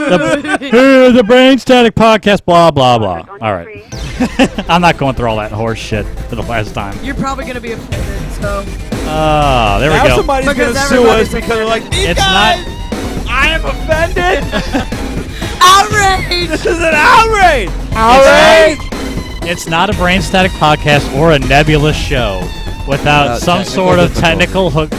the Brain Static Podcast, blah, blah, blah. All right. I'm not going through all that horse shit for the last time. You're probably going to be offended, so. There we now go. Somebody's going to sue us because they're like, these guys, I am offended. Outrage! This is an outrage. Outrage! It's not a Brain Static Podcast or a Nebulous show without some sort of technical hook,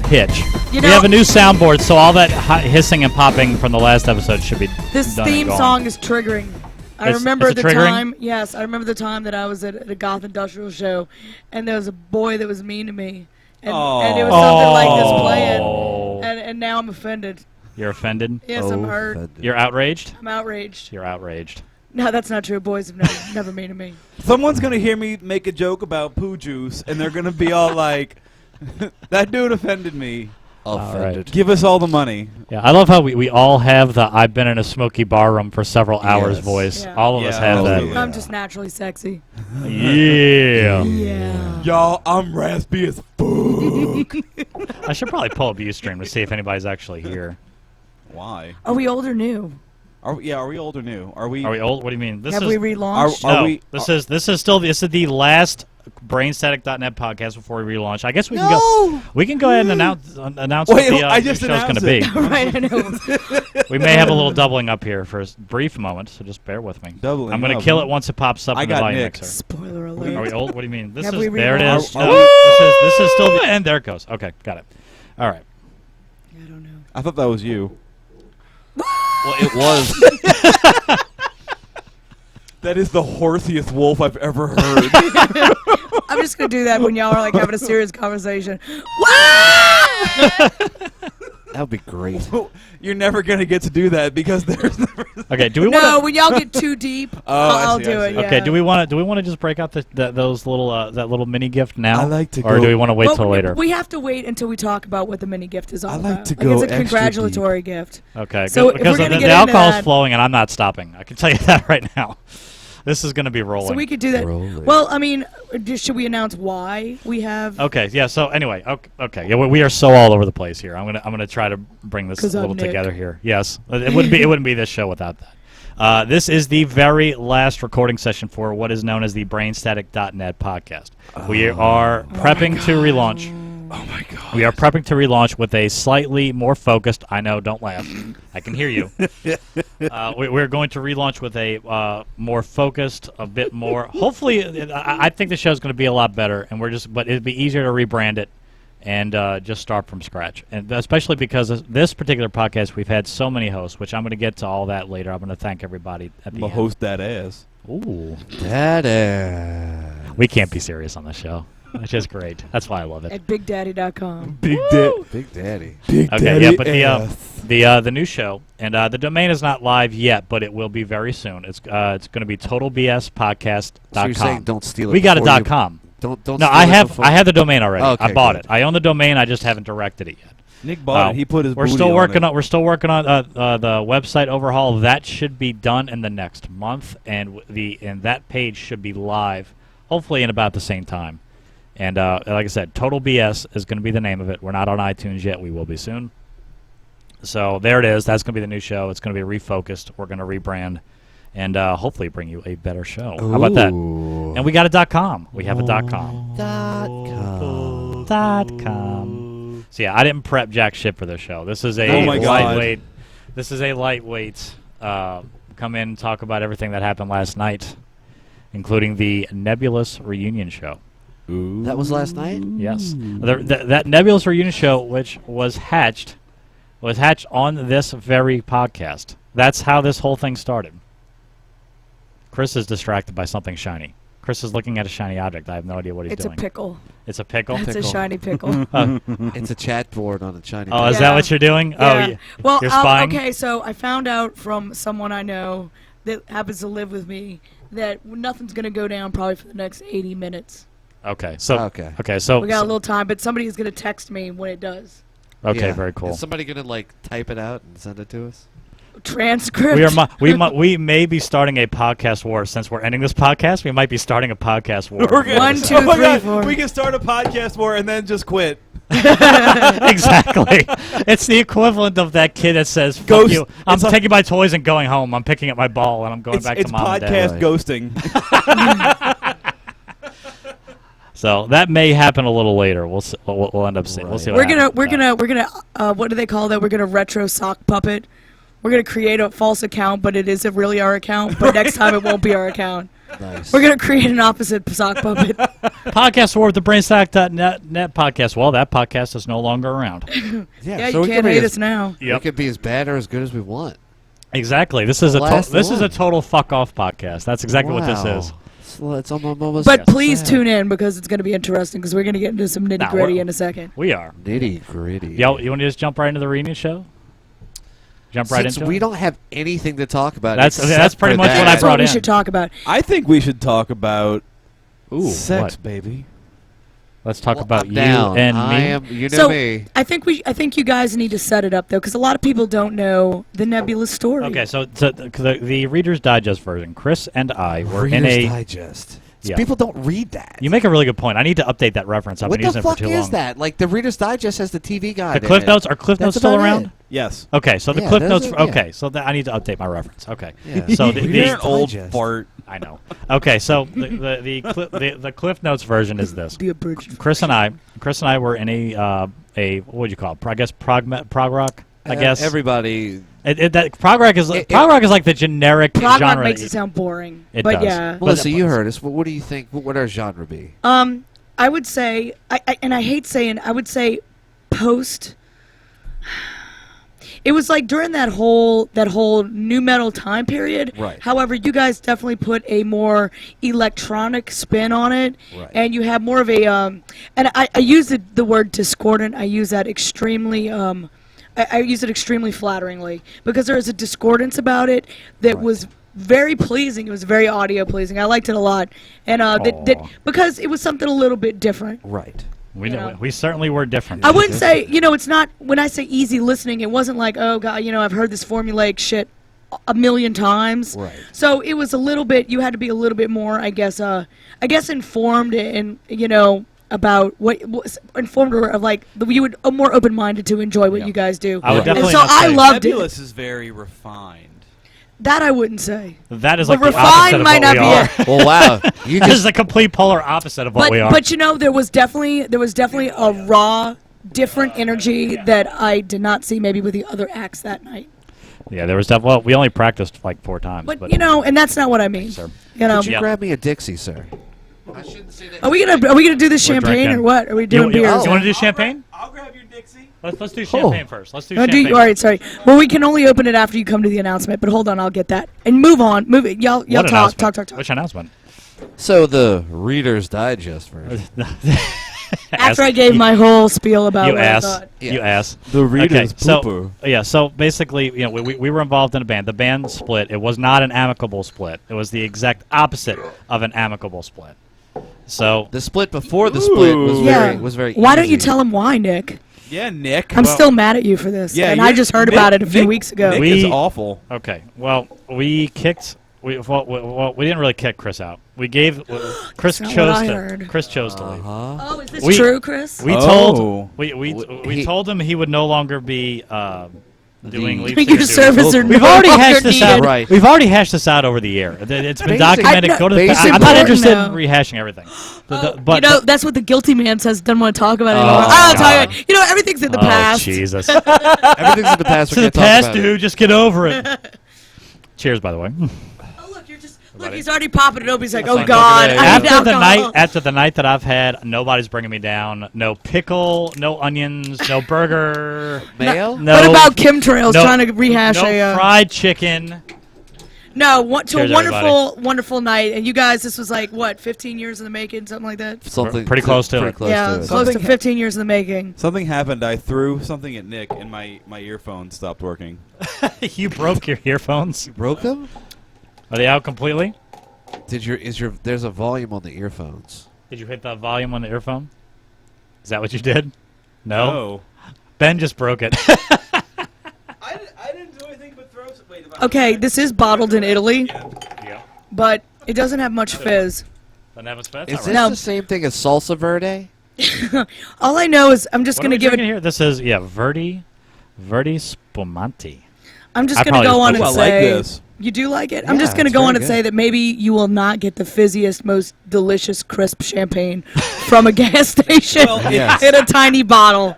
hitch. We have a new soundboard, so all that hissing and popping from the last episode should be This done theme song is triggering. I remember the time. Yes, I remember the time that I was at a goth industrial show, and there was a boy that was mean to me, and it was something like this playing, and now I'm offended. You're offended? Yes, I'm hurt. You're outraged? I'm outraged. You're outraged. No, that's not true. Boys have never mean to me. Someone's going to hear me make a joke about poo juice, and they're going to be all like, that dude offended me. Offended. Right. Give us all the money. Yeah, I love how we all have the I've been in a smoky bar room for several hours voice. Yeah. All of us have that. I'm just naturally sexy. Yeah. Yeah. Y'all, I'm raspy as fuck. I should probably pull up Ustream to see if anybody's actually here. Why? Are we old or new? Are we old or new? Are we old? What do you mean? Have we relaunched? This is the last brainstatic.net podcast before we relaunch. I guess we can go ahead and announce what the show's going to be. Right, I know. We may have a little doubling up here for a brief moment, so just bear with me. I'm going to kill it once it pops up in the volume mixer. Spoiler alert. Are we old? What do you mean? There it is. No, this is still and there it goes. Okay, got it. All right. I don't know. I thought that was you. Well, it was. That is the horsiest wolf I've ever heard. I'm just going to do that when y'all are like having a serious conversation. That would be great. You're never going to get to do that because there's never... Okay, do we want No, when y'all get too deep, I'll do it. Okay, yeah. do we want to just break out those little that little mini gift now? I like to or go... do we want to wait till later? We have to wait until we talk about what the mini gift is all about. I like to go it's a congratulatory gift. Okay, so because the alcohol's flowing and I'm not stopping. I can tell you that right now. This is going to be rolling. So we could do that. Well, I mean, should we announce why we have? Okay, yeah. So anyway, okay, yeah, we are so all over the place here. I'm gonna try to bring this a little together here. Yes, it wouldn't be this show without that. This is the very last recording session for what is known as the brainstatic.net podcast. We are prepping to relaunch. Oh my god. We are prepping to relaunch with a slightly more focused. I know, don't laugh. I can hear you. We're going to relaunch with a more focused, a bit more. Hopefully, I think the show's going to be a lot better, and but it'd be easier to rebrand it and just start from scratch. And especially because this particular podcast, we've had so many hosts, which I'm going to get to all that later. I'm going to thank everybody at the end. Host that ass. Ooh, that ass. We can't be serious on this show. It's just great. That's why I love it. At BigDaddy.com. Big Daddy. Big okay, Daddy. Yeah, but the new show and the domain is not live yet, but it will be very soon. It's going to be totalbspodcast.com. So you're saying don't steal it. We got a .com. Don't. No, I have the domain already. Oh, okay, I bought it. I own the domain. I just haven't directed it yet. Nick bought it. He put his. We're still working on the website overhaul. That should be done in the next month, and that page should be live, hopefully in about the same time. And like I said, Total BS is going to be the name of it. We're not on iTunes yet. We will be soon. So there it is. That's going to be the new show. It's going to be refocused. We're going to rebrand and hopefully bring you a better show. How about that? And we got a .com. We have a .com. .com. So yeah, I didn't prep jack shit for this show. This is a lightweight. This is a lightweight. Come in and talk about everything that happened last night, including the Nebulous reunion show. Ooh. That was last night? Yes. That Nebulous reunion show, which was hatched on this very podcast. That's how this whole thing started. Chris is distracted by something shiny. Chris is looking at a shiny object. I have no idea what he's doing. It's a pickle. It's a pickle? It's a shiny pickle. It's a chat board on a shiny pickle. Oh, is that what you're doing? Yeah. Oh, yeah. Well, you're spying? Okay, so I found out from someone I know that happens to live with me that nothing's going to go down probably for the next 80 minutes. Okay, so we got a little time, but somebody is going to text me when it does. Okay, very cool. Is somebody going to type it out and send it to us? Transcript. We may be starting a podcast war since we're ending this podcast. We might be starting a podcast war. 1, 2, 3, 4. We can start a podcast war and then just quit. Exactly. It's the equivalent of that kid that says, "Fuck Ghost- you. I'm it's taking my toys and going home. I'm picking up my ball and I'm going back it's to mom and dad." podcast ghosting. So that may happen a little later. We'll end up seeing. We'll see. What happens with that. We're gonna what do they call that? We're gonna retro sock puppet. We're gonna create a false account, but it isn't really our account. But next time it won't be our account. Nice. We're gonna create an opposite sock puppet. Podcast War with the BrainStack.net podcast. Well, that podcast is no longer around. Yeah, so you we can't can be hate as- us now. We can be as bad or as good as we want. Exactly. This is Last this is a one. total fuck off podcast. That's exactly what this Wow. is. It's almost But please tune in because it's gonna be interesting because we're gonna get into some nitty gritty we're- in a second. We are. nitty gritty. Yo, you want to just jump right into the reunion show? Jump right Since into we it? don't have anything to talk about. That's except pretty for much what I that. That's brought what we in. should talk about. I think we should talk about Ooh, sex, what? baby. Let's talk Well, about I'm you down. and I me. am. You know So me. I think you guys need to set it up though because a lot of people don't know the Nebulous story. Okay, so the Reader's Digest version, Chris and I were in Reader's a. Digest. Yeah. People don't read that. You make a really good point. I need to update that reference. I've What been the using it for fuck too is long. that? Like the Reader's Digest has the TV guide. The Cliff in it. Notes are Cliff That's Notes still about around? it. Yes. Okay, so the Yeah, Cliff those Notes. are- yeah. Okay, so I need to update my reference. Okay, Yeah. so the, You're an the old Digest. fart. I know. Okay, so the Cliff Notes version is this. The abridged. Chris and I were in a what would you call it? I guess prog rock. I guess everybody. that prog rock is It- prog rock is like the generic Prog rock genre. makes that it sound boring. It but does. yeah. Melissa, you heard us. What do you think? What would our genre be? I would say, and I hate saying, I would say post. It was like during that whole new metal time period. Right. However, you guys definitely put a more electronic spin on it, Right. and you have more of a and I use the word discordant. I use that extremely I use it extremely flatteringly because there is a discordance about it that was very pleasing. It was very audio pleasing. I liked it a lot, and that because it was something a little bit different. Right. we you know, know. we certainly were different. I wouldn't say, it's not, when I say easy listening, it wasn't like, oh, God, I've heard this formulaic shit a million times. Right. So it was a little bit, you had to be a little bit more, I guess informed and, about what was informed of like, you would more open-minded to enjoy what Yeah. you guys do. I would Right. definitely And so not I say- loved it. Nebulous is very refined. That I wouldn't say. That is But like the refined opposite of might what not we be are. it. Well, wow. You This is just the complete polar opposite of what we are. But there was definitely a raw, different energy that I did not see maybe with the other acts that night. Yeah, there was definitely. Well, we only practiced like 4 times. But and that's not what I mean. Sir. could you Yeah. grab me a Dixie, sir? I shouldn't say that. Are we gonna do this We're champagne drinking. or what? Are we doing you, beers? you want to do champagne? I'll grab your Dixie. Let's do champagne first. Let's do Oh, champagne. all right, sorry. Well, we can only open it after you come to the announcement. But hold on, I'll get that and move on. Move it. Y'all What talk. announcement? Which announcement? So the Reader's Digest version. After I gave my whole spiel about You what I ass. thought. Yeah. You ass. The Reader's so yeah, so basically, we were involved in a band. The band split. It was not an amicable split. It was the exact opposite of an amicable split. So The split before the split was Yeah. very. Why don't you easy. tell him why, Nick? Yeah, Nick. I'm still mad at you for this. Yeah, and I just heard about it a few weeks ago. Nick We- is awful. okay, well, we kicked. We didn't really kick Chris out. We gave Chris That's not chose what I to. heard. Chris chose to leave. Uh-huh. Oh, is this We- true, Chris? We Oh. told we He- told him he would no longer be doing lead Your singer duties. service are We've no already longer hashed this out. needed. Right. We've already hashed this out over the year. It's been Basic- documented. I- Go to the. basic- I'm not important interested in now. rehashing everything. Oh, But that's what the guilty man says. Doesn't want to talk about it Oh, anymore. I don't God. talk about. Everything's in the oh past. Jesus! Everything's in the past. It's We in the can't talk past, about it. dude. Just get over it. Cheers, by the way. Oh, look, he's already popping it open. He's like, That's oh like, God, look at I need After alcohol. the night that I've had, nobody's bringing me down. No pickle, no onions, no burger, Mayo? no. What about chemtrails no- trying to rehash no a? fried chicken. No, to Cheers, a wonderful night. And you guys, this was like what, 15 years in the making, something like that. Something Pretty close to pretty it. Close Yeah, to it. close to Something 15 years in the making. Something happened. I threw something at Nick, and my earphones stopped working. You broke your earphones. Broke them? Are they out completely? There's a volume on the earphones. Did you hit the volume on the earphone? Is that what you did? No. Oh. Ben just broke it. I didn't do anything but throw. Wait. Okay, this is bottled in Italy, Yeah. but it doesn't have much fizz. Doesn't have a spit? Is All this No. the same thing as salsa verde? All I know is I'm just What going are to we give it. drinking here? This is Verdi Spumante. I'm just I going to probably go just on put and I like say. this. You do like it? I'm Yeah, just going to it's go very on and good. say that maybe you will not get the fizziest, most delicious, crisp champagne from a gas station Well, Yes. in a tiny bottle.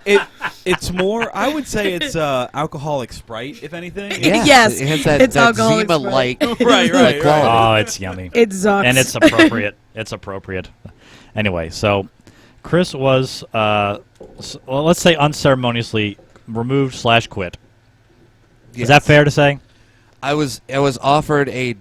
It's more. I would say it's alcoholic Sprite, if anything. Yes, it has that, it's that alcoholic Zima-like Right, right. quality. Oh, it's yummy. It sucks. And it's appropriate. It's appropriate. Anyway, so Chris was, well, let's say unceremoniously removed / quit. Is Yes. that fair to say? I was offered a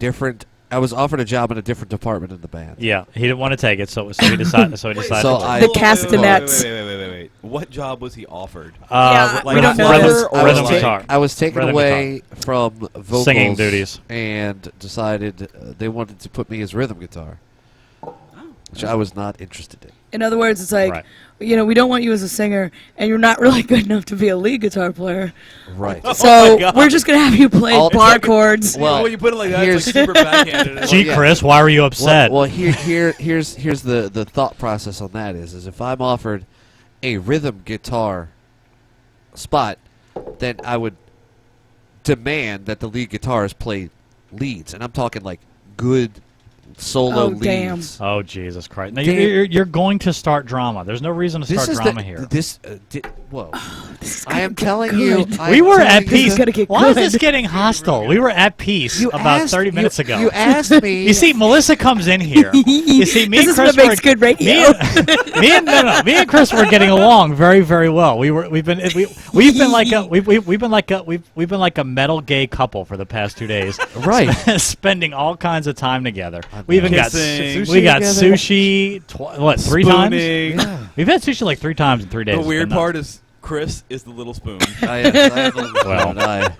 job in a different department in the band. Yeah, he didn't want to take it, so he decided. So he decided. So to I- The Hold on, castanets. Wait. What job was he offered? Yeah, Like we don't know rhythm- this. rhythm like- guitar. I was taken Rhythm away from vocals Singing duties. and decided they wanted to put me as rhythm guitar, which I was not interested in. In other words, it's like, Right. we don't want you as a singer, and you're not really good enough to be a lead guitar player. Right. So my God. we're just going to have you play All- bar chords. Well, when you put it like that, here's- it's like super backhanded. Gee, yeah. Chris, why were you upset? Well, here's the thought process on that is if I'm offered a rhythm guitar spot, then I would demand that the lead guitarist play leads, and I'm talking like good solo Oh, leads. damn. Oh, Jesus Christ! Now, Damn. you're going to start drama. There's no reason to start drama here. Whoa! This is I gonna am get telling good. you, I We am were telling at you peace. is gonna get Why is good. this getting hostile? We were at peace You about asked- 30 minutes ago. You asked me. You see, Melissa comes in here. You see, me This and is Chris what makes were, good radio. me and Chris were getting along very, very well. We've been like a metal gay couple for the past 2 days. Right. Spending all kinds of time together. I We even got Kissing. we got Together. sushi. 3 times? Spooning. Yeah. We've had sushi like 3 times in 3 days. The It's weird been part nuts. is Chris is the little spoon. I am Well. I,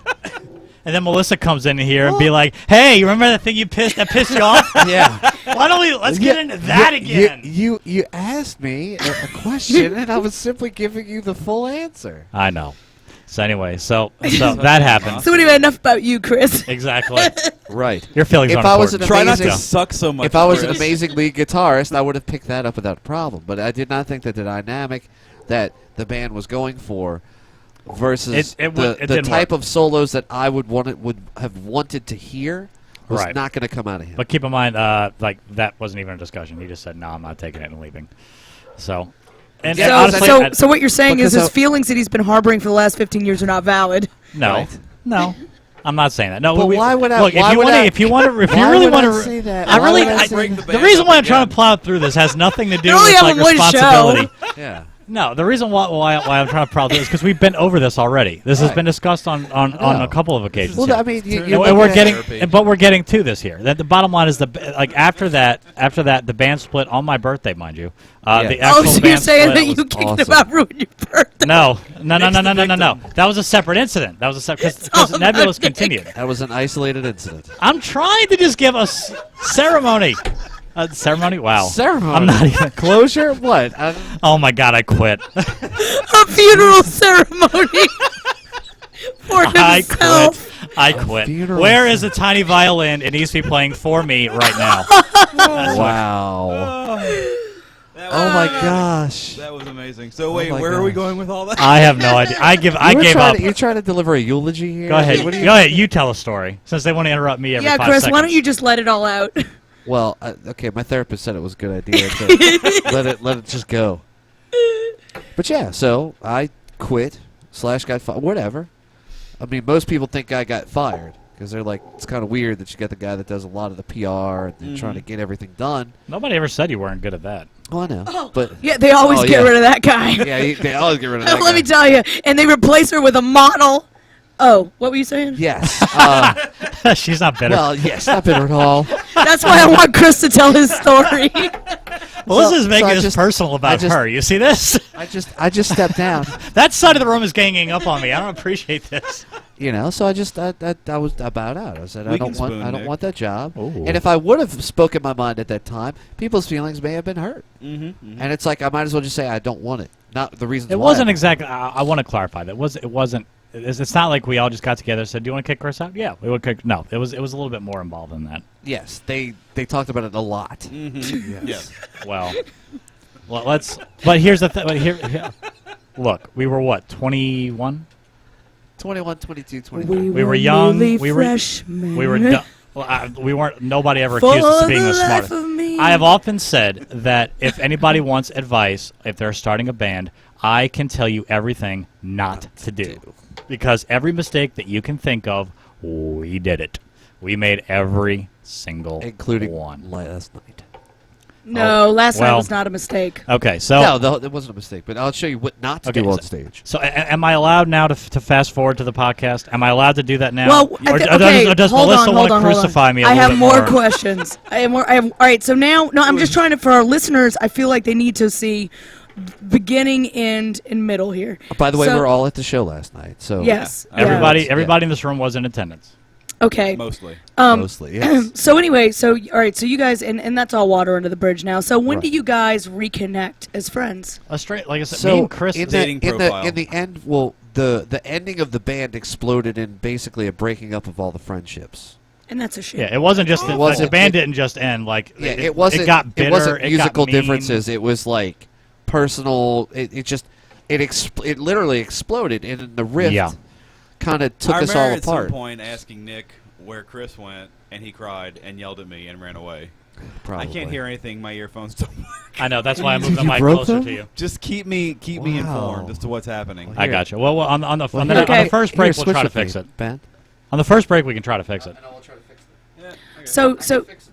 And then Melissa comes in here and be like, "Hey, you remember that thing that pissed you off? yeah. Why don't we let's get into that again?" You asked me a question, and I was simply giving you the full answer. I know. So anyway, so that happened. So anyway, enough about you, Chris. Exactly. Right. Your feelings If aren't I was important. Try not to Amazing. suck so much. If I was an Chris. amazing lead guitarist, I would have picked that up without a problem. But I did not think that the dynamic that the band was going for versus It the didn't type work. of solos that I would have wanted to hear was Right. not going to come out of him. But keep in mind, like that wasn't even a discussion. He just said, "No, I'm not taking it and leaving." So, and Yeah, honestly, So what you're saying is because his feelings that he's been harboring for the last 15 years are not valid. no, Right. no, I'm not saying that. No, But why would I- Look, why would I- if you want to, if you Why really would want I to, say that? I Why really, would I I, say Break that? the the reason why I'm band trying up to plow through this has nothing to do They only with have like one show. responsibility. Yeah. No, the reason why I'm trying to plow through this is because we've been over this already. This has Right. been discussed on know. a couple of occasions. Well, here. I mean, Turn you it and we're Look at getting, therapy. but we're getting to this here. That the bottom line is after that, the band split on my birthday, mind you. Yeah. The Oh, actual so you're band saying split that you was kicked awesome. about ruining your birthday? No. victim. That was a separate incident. That was a separate It's all because Nebulous about Nick. continued. That was an isolated incident. I'm trying to just give us ceremony. Ceremony? Wow. Ceremony. I'm not even. Closure? What? Oh my God! I quit. A funeral ceremony for I himself. quit. I quit. funeral Where is a tiny violin? It needs to be playing for me right now. Wow. That Oh my was- gosh. That was amazing. So wait, my where are we gosh. going with all that? I have no idea. I gave up. You're trying to deliver a eulogy here? Go ahead. What do you- Go ahead. You tell a story since they want to interrupt me every Yeah, 5 Chris, seconds. why don't you just let it all out? Well, okay, my therapist said it was a good idea to let it just go. But yeah, so I quit / got fired, whatever. I mean, most people think I got fired because they're like, it's kind of weird that you got the guy that does a lot of the PR and they're trying to get everything done. Nobody ever said you weren't good at that. Oh, I know, but Yeah, they always Oh, get yeah. rid of that guy. yeah, they always get rid of that. Let me guy. tell you. And they replace her with a model. Oh, what were you saying? Yes. She's not bitter. Well, yes, not bitter at all. That's why I want Chris to tell his story. Melissa's so making I this just- personal I about just- her. You see this? I just stepped down. That side of the room is ganging up on me. I don't appreciate this. You know, so I bowed out. I said We I can don't want spoon, Nick. want that job. Ooh. And if I would have spoken my mind at that time, people's feelings may have been hurt. Mm-hmm. And it's like I might as well just say I don't want it. Not the reasons. It why wasn't I- exactly. I want to clarify that. It wasn't. It's not like we all just got together and said, "Do you want to kick Chris out?" Yeah, we would kick. No, it was a little bit more involved than that. Yes, they talked about it a lot. Mm-hmm. Yes. Well, Well, let's. But here's the thing. Here, look, we were what, 21? 21, 22, 23. We were young. newly We were. freshmen. We were. We weren't. Nobody ever accused us of being the smartest. I have often said that if anybody wants advice, if they're starting a band, I can tell you everything not to do, because every mistake that you can think of, we did it. We made every single Including one. last night. No, last night was not a mistake. Okay, so No, it wasn't a mistake, but I'll show you what not to do on stage. So, am I allowed now to fast forward to the podcast? Am I allowed to do that now? Well, or does Melissa want to crucify me? I have more questions. All right, so now, I'm just trying to, for our listeners, I feel like they need to see beginning, end, and middle here. By the way, we're all at the show last night, so yes, everybody in this room was in attendance. Okay. Mostly. Mostly, yes. So anyway, all right, so you guys, and that's all water under the bridge now. So when do you guys reconnect as friends? Like I said, So me and Chris. in the end, well, the ending of the band exploded in basically a breaking up of all the friendships. And that's a shame. Yeah, it wasn't just the band didn't just end. Like it wasn't. It got bitter. It wasn't musical got mean. differences. It was like personal. It literally exploded, and the rift kind of took us all apart. At some point asking Nick where Chris went, and he cried and yelled at me and ran away. Probably. I can't hear anything. My earphones don't work. I know. That's why I moved the mic closer to you. Just keep me informed as to what's happening. I got you. Well, on the first break, we'll try to fix it. Ben? On the first break, we can try to fix it. I know we'll try to fix it.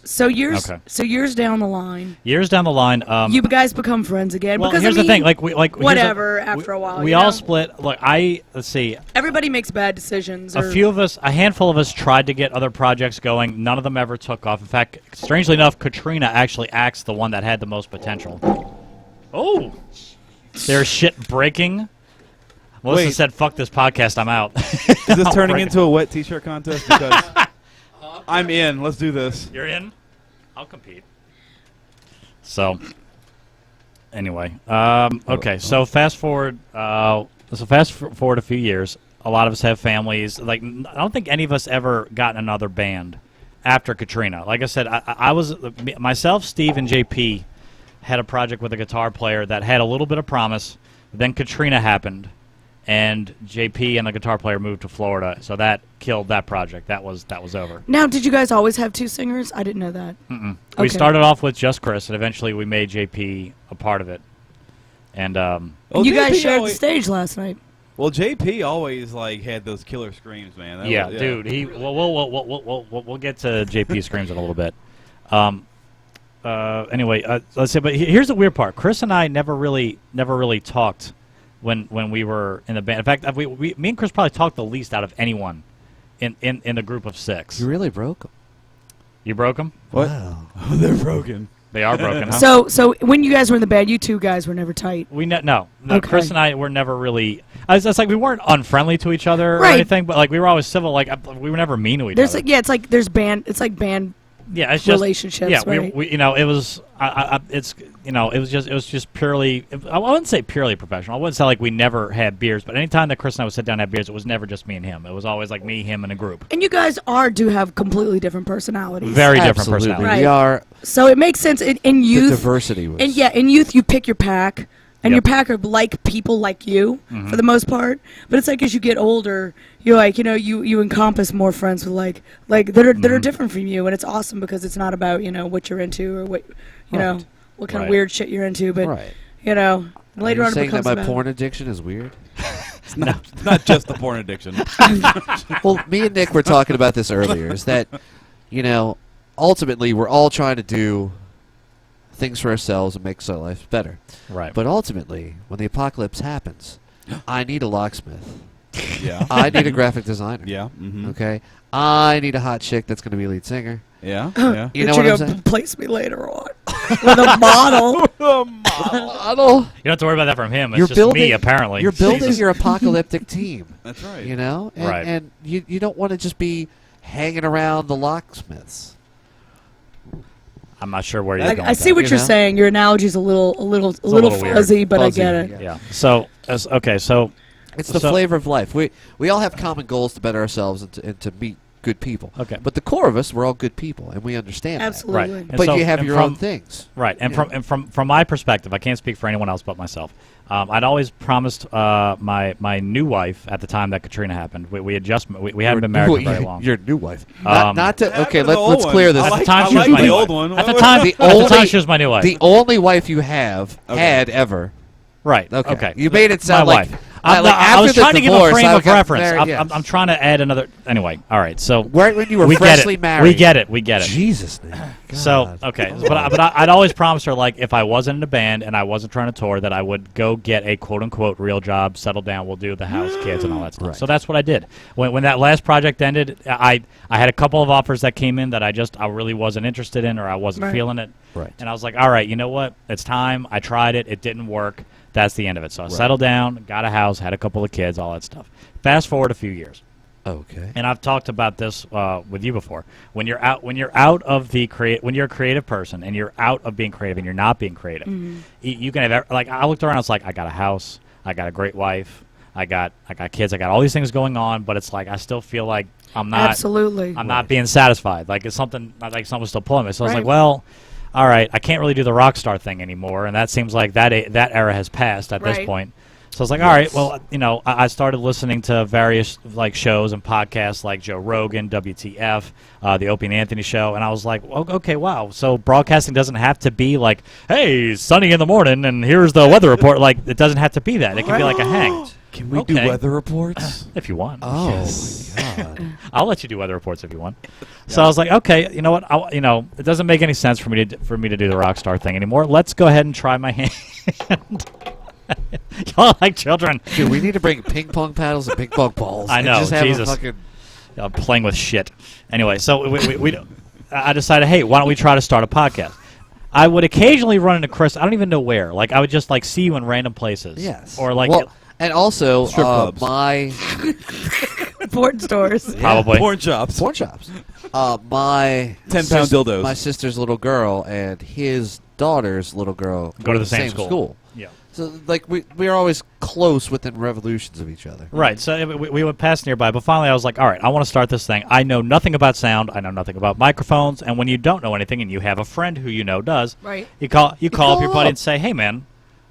So years down the line. Years down the line, you guys become friends again. Well, because here's the thing. Whatever. After a while, we all split. Look, let's see. Everybody makes bad decisions. A handful of us tried to get other projects going. None of them ever took off. In fact, strangely enough, Katrina actually acts the one that had the most potential. Oh, there's shit breaking. Melissa said, "Fuck this podcast. I'm out." Is this turning into a wet T-shirt contest? Because I'm in. Let's do this. You're in? I'll compete. So, anyway. Okay, so fast forward a few years. A lot of us have families. Like, I don't think any of us ever got in another band after Katrina. Like I said, I was myself, Steve, and JP had a project with a guitar player that had a little bit of promise. Then Katrina happened. And JP and the guitar player moved to Florida, so that killed that project. That was over. Now, did you guys always have two singers? I didn't know that. Okay. We started off with just Chris, and eventually we made JP a part of it. And you guys shared the stage last night. Well, JP always had those killer screams, man. Dude. We'll get to JP screams in a little bit. Anyway, let's say. But here's the weird part. Chris and I never really talked. When we were in the band. In fact, me and Chris probably talked the least out of anyone in the group of six. You really broke them. You broke them? What? Wow. Oh, they're broken. They are broken, huh? So when you guys were in the band, you two guys were never tight. No. Okay. Chris and I were never really. It's like we weren't unfriendly to each other or anything, but we were always civil. We were never mean to each other. It's like there's band. It's like band. Yeah, it's relationships. Yeah, right? we it was. It was just purely. I wouldn't say purely professional. I wouldn't say we never had beers, but anytime that Chris and I would sit down and have beers, it was never just me and him. It was always me, him, and a group. And you guys do have completely different personalities. Very different personalities. Right. We are. So it makes sense in youth. The diversity was. And in youth you pick your pack. And your pack are people like you for the most part. But it's as you get older, you're you encompass more friends with that are different from you, and it's awesome because it's not about what you're into or what what kind of weird shit you're into, but later on it saying becomes that my about porn addiction is weird. It's not just the porn addiction. Well, me and Nick were talking about this earlier. Is that ultimately we're all trying to do things for ourselves and make our life better. Right. But ultimately, when the apocalypse happens, I need a locksmith. Yeah. I need a graphic designer. Yeah. Mm-hmm. Okay. I need a hot chick that's going to be lead singer. Yeah. Yeah. You know what I'm saying? Place me later on with a model. Model. You don't have to worry about that from him. It's You're just building, me, apparently. You're building your apocalyptic team. That's right. And, right. And you don't want to just be hanging around the locksmiths. I'm not sure where you're going. I see what you're saying. Your analogy's a little fuzzy, but Fuzzy, I get it. Yeah. So it's the flavor of life. We all have common goals to better ourselves and to meet good people. Okay. But the core of us, we're all good people, and we understand Absolutely. Right. that. But you have your own things. Right, and from my perspective, I can't speak for anyone else but myself. I'd always promised my new wife at the time that Katrina happened. We had just we hadn't been married for very long. Your new wife. Um, not to. Okay, happened to the let's old clear one? this. I At the time, she was like my the new old wife. one. At the What- time, The at the only- time, she was my new wife. The only wife you have had ever. Right. Okay. You made it sound my like. wife. I after was the trying to give a divorce, frame I of got reference. very- yes. I'm trying to add another. Anyway, all right. So Right when you were we get freshly it. married. We get it. We get it. Jesus, name. So okay, but I'd always promised her, like, if I wasn't in a band and I wasn't trying to tour, that I would go get a quote unquote real job, settle down, we'll do the house, kids, and all that stuff. Right. So that's what I did. When that last project ended, I had a couple of offers that came in that I really wasn't interested in, or I wasn't Right. feeling it. Right. And I was like, all right, you know what? It's time. I tried it. It didn't work. That's the end of it. So I settled down, got a house, had a couple of kids, all that stuff. Fast forward a few years. Okay. And I've talked about this with you before. When you're out of the when you're a creative person and you're out of being creative and you're not being creative, you can have, like, I looked around. I was like, I got a house, I got a great wife, I got kids, I got all these things going on, but it's like I still feel like I'm not Absolutely. I'm not being satisfied. Like it's something like someone's still pulling me. So I was Right. like, well, all right, I can't really do the rock star thing anymore, and that seems like that era has passed at this Right. point. So I was like, all right, well, I started listening to various like shows and podcasts like Joe Rogan, WTF, the Opie and Anthony Show, and I was like, okay, wow. So broadcasting doesn't have to be like, hey, sunny in the morning, and here's the weather report. Like it doesn't have to be that. It can be like a hang. Can we do Okay. weather reports? If you want. Oh, Yes. my God. I'll let you do weather reports if you want. So I was like, okay, you know what? It doesn't make any sense for me to do the rock star thing anymore. Let's go ahead and try my hand. Y'all like children. Dude, we need to bring ping pong paddles and ping pong balls. I and know, just have Jesus. A fucking Playing with shit. Anyway, so I decided, hey, why don't we try to start a podcast? I would occasionally run into Chris. I don't even know where. Like I would just like see you in random places. yes. Or like well, and also Strip clubs. my Porn stores. probably. Porn shops. porn shops. My 10-pound dildos. My sister's little girl and his daughter's little girl Go to the same school. Yeah. So like we're always close within revolutions of each other. Right, so we would pass nearby, but finally I was like, all right, I want to start this thing. I know nothing about sound. I know nothing about microphones. And when you don't know anything and you have a friend who you know does, Right. you call up your call buddy up. and say, hey, man,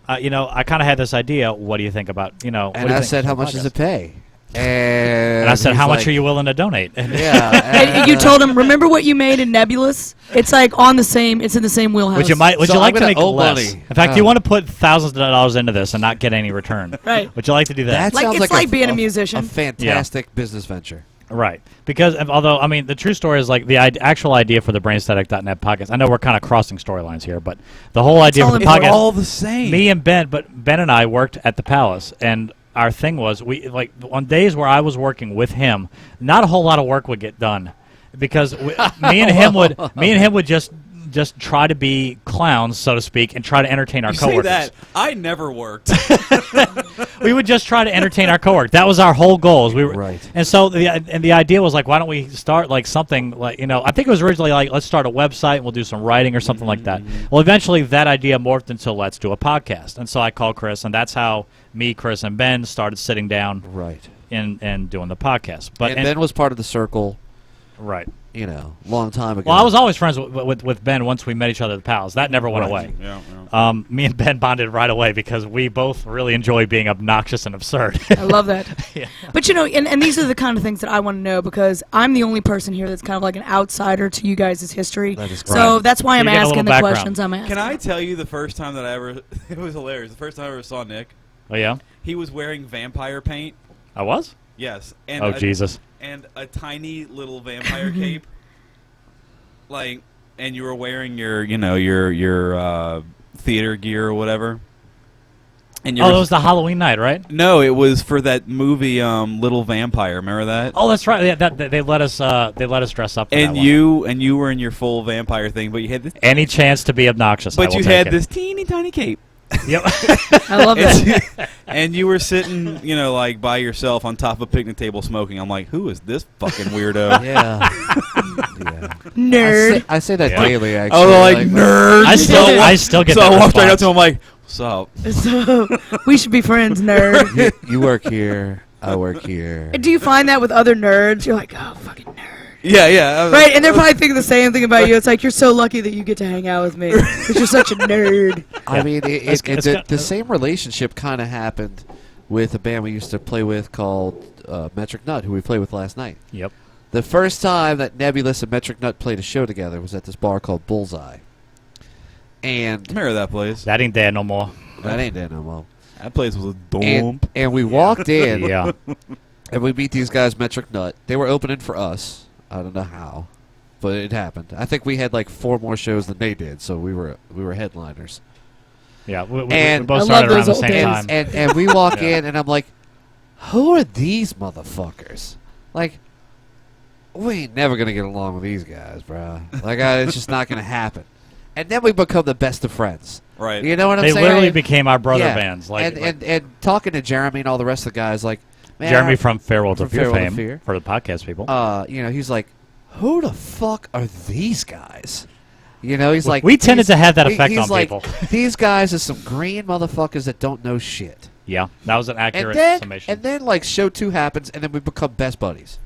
I kind of had this idea. What do you think about, what do And you I think said, how about much does podcast?" it pay? And And I said, he's how much like, are you willing to donate? And Yeah. And you told him, remember what you made in Nebulous? It's like it's in the same wheelhouse. Would you like So to I'm gonna make owe less? money. In fact, you want to put thousands of dollars into this and not get any return. Right. Would you like to do that? That Like, sounds it's like, like being a musician. A fantastic business venture. Right. Because, although, I mean, the true story is like the actual idea for the BrainStatic.net podcast. I know we're kind of crossing storylines here, but the whole idea all for the important. It's podcast. all the same. Me and Ben and I worked at the Palace, and our thing was we on days where I was working with him, not a whole lot of work would get done because me and him would just try to be clowns, so to speak, and try to entertain our You say coworkers. that. I never worked. We would just try to entertain our coworkers. That was our whole goal. Is we were, Right. And so the idea was like, why don't we start like something like, I think it was originally like, let's start a website and we'll do some writing or something like that. Well, eventually that idea morphed into let's do a podcast. And so I called Chris, and that's how me, Chris, and Ben started sitting down Right. and doing the podcast. But And Ben was part of the circle, right. long time ago. Well, I was always friends with Ben once we met each other at the Palace. That never went away. Yeah. Me and Ben bonded right away because we both really enjoy being obnoxious and absurd. I love that. Yeah. But and these are the kind of things that I want to know because I'm the only person here that's kind of like an outsider to you guys' history. That is So correct. that's why I'm You get a little asking the background. questions I'm asking. Can I tell you the first time that I ever? It was hilarious. The first time I ever saw Nick, Oh, yeah? he was wearing vampire paint. I was? Yes. And Oh, Jesus. And a tiny little vampire cape. Like, and you were wearing your theater gear or whatever. And you Oh, were, it was the Halloween night, right? no, it was for that movie, Little Vampire. Remember that? Oh, that's right. Yeah, they let us dress up. For And that you were in your full vampire thing, but you had this. one. Any chance to be obnoxious? I But will you take had it. this teeny tiny cape. Yep. I love that. And you were sitting, like by yourself on top of a picnic table smoking. I'm like, who is this fucking weirdo? Yeah. Yeah. Nerd. I say that Yeah. daily, actually. Oh, they're like nerds. I still get So that I walked right up response. to him, I'm like, what's up? So we should be friends, nerd. You work here. I work here. Do you find that with other nerds? You're like, oh, fucking nerd. Yeah. Right, and they're probably thinking the same thing about you. It's like, you're so lucky that you get to hang out with me because you're such a nerd. I mean, the same relationship kind of happened with a band we used to play with called Metric Nut, who we played with last night. Yep. The first time that Nebulous and Metric Nut played a show together was at this bar called Bullseye. And I remember that place. That ain't there no more. that ain't there no more. That place was a dump. And we walked in, Yeah. and we meet these guys, Metric Nut. They were opening for us. I don't know how, but it happened. I think we had like 4 more shows than they did, so we were headliners. Yeah. We And- both I started love around the those old same days. time. And we walk Yeah. in, and I'm like, who are these motherfuckers? Like, we ain't never going to get along with these guys, bro. Like, it's just not going to happen. And then we become the best of friends. Right. You know what I'm They saying? literally became our brother Yeah. bands. Like, and talking to Jeremy and all the rest of the guys, like, man, Jeremy from Farewell to from Fear Farewell to fame Fear. for the podcast people. you know, he's like, who the fuck are these guys? You know, he's like, we tended to have that he- effect he's on like, people. These guys are some green motherfuckers that don't know shit. Yeah, that was an accurate summation. And then, like, show 2 happens, and then we become best buddies.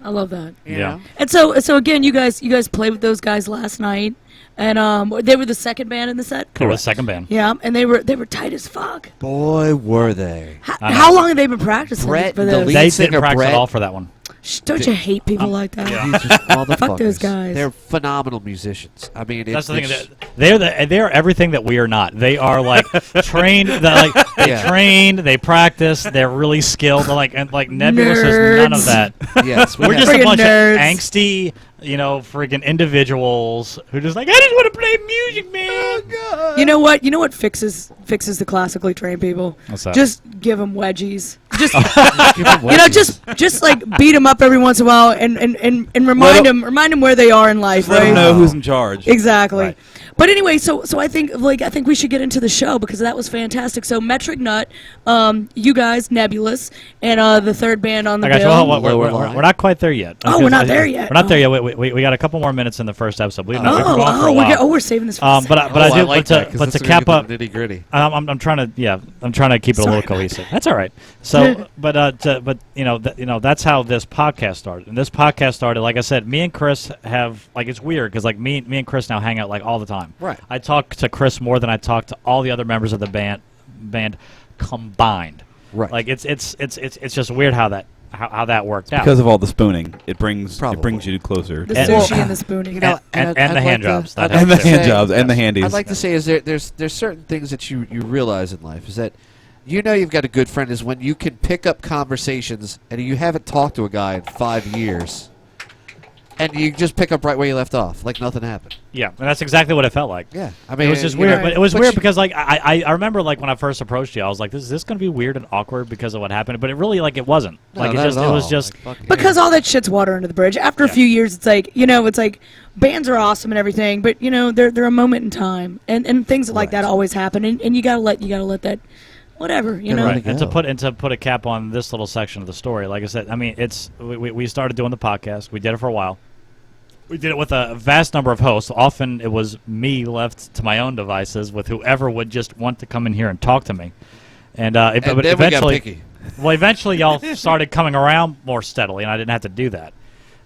I love that. You Yeah. know? And so again, you guys played with those guys last night, and they were the second band in the set. They were the second band. Yeah, and they were tight as fuck. Boy, were they. I know. How long have they been practicing Brett, for the this? lead They singer didn't practice Brett- at all for that one. Don't you hate people like that? Yeah. These just motherfuckers. those guys. They're phenomenal musicians. I mean, That's the thing. it's- They're everything that we are not. They are like trained. They Yeah. train. They practice. They're really skilled. They're like Nebulous is none of Nerds. that. Yes, We're have- just a Friggin' bunch nerds. of angsty, freaking individuals who just like, I just want to play music, man. You know what? You know what fixes the classically trained people? What's that? Just give them wedgies. Just Give them wedgies. just like beat them up every once in a while and remind them where they are in life. Let them Right? know who's in charge. Exactly. Right. But anyway, so I think we should get into the show because that was fantastic. So Metric Nut, you guys, Nebulous, and the third band on the I got you. bill. Well, we're not quite there yet. Oh, we're not there yet. We're not there yet. We got a couple more minutes in the first episode. We've been going for a while. We're saving this for a But second. I do. like that, But to cap up, nitty gritty. I'm trying to keep it a Sorry little about cohesive. That's all right. So, that's how this podcast started. And this podcast started, like I said, me and Chris have it's weird because me and Chris now hang out like all the time. Right. I talk to Chris more than I talk to all the other members of the band combined. Right. Like it's just weird how that worked out. Because of all the spooning, it brings Probably. you closer. The and- sushi and the spooning. You know, and I'd the hand like jobs. to- That I'd And helps the too. hand jobs and the handies. I'd like to say is there's certain things that you realize in life is that you've got a good friend is when you can pick up conversations and you haven't talked to a guy in 5 years and you just pick up right where you left off like nothing happened. Yeah, and that's exactly what it felt like. Yeah, I mean It was just you know, weird, but it was but weird you- because I remember when I first approached you, I was like, "Is this going to be weird and awkward because of what happened?" But it really it wasn't. No, Like not at it was all. just Like, fuck Because yeah. all that shit's water under the bridge. After a Yeah. few years, it's like bands are awesome and everything, but they're a moment in time, and things like that Right. always happen, and you gotta let that, whatever, you Get know. right. right. And go. to put a cap on this little section of the story, like I said, I mean, we started doing the podcast. We did it for a while. We did it with a vast number of hosts. Often it was me left to my own devices with whoever would just want to come in here and talk to me. And, And but then we got eventually, picky. well, eventually y'all started coming around more steadily, and I didn't have to do that.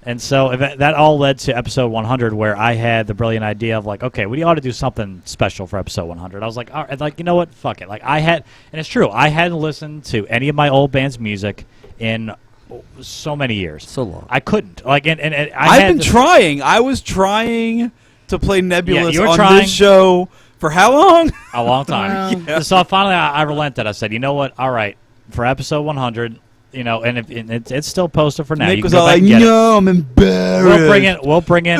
And so that all led to episode 100, where I had the brilliant idea of okay, we ought to do something special for episode 100. I was like, all right, you know what, fuck it. And it's true, I hadn't listened to any of my old band's music in so many years. So long. I couldn't. And I've been trying. I was trying to play Nebulous you were on trying. this show for how long? a long time. Wow. So finally, I relented. I said, you know what? All right, for episode 100, and it's still posted for now. Nick You can was go all back like, and get it. "No, I'm embarrassed." We'll bring in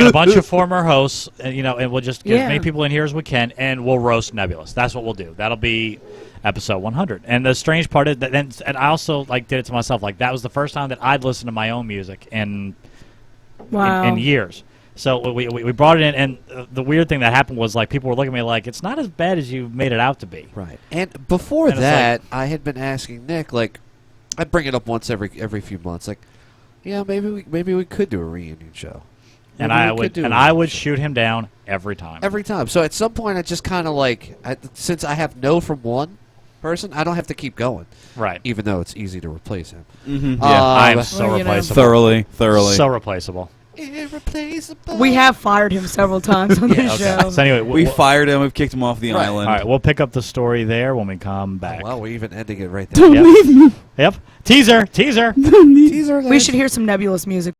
a bunch of former hosts, and we'll just get as many Yeah. people in here as we can, and we'll roast Nebulous. That's what we'll do. That'll be episode 100. And the strange part is that, and I also did it to myself. That was the first time that I'd listened to my own music in years. So we brought it in, and the weird thing that happened was people were looking at me it's not as bad as you made it out to be. Right. And before And it's that, I had been asking Nick, I bring it up once every few months, maybe we could do a reunion show. And Maybe I we would could do a and I reunion would show. shoot him down every time. Every time. So at some point, I just kind of since I have no from one, person, I don't have to keep going. Right. Even though it's easy to replace him. Mm-hmm. Yeah, I am Well, so you know. replaceable. Thoroughly. So replaceable. Irreplaceable. We have fired him several times on this Okay. show. So anyway, We fired him. We've kicked him off the island. All right, we'll pick up the story there when we come back. Well, we're even ending it right there. Don't Yep. leave me. Yep. Teaser. Teaser. We should hear some Nebulous music.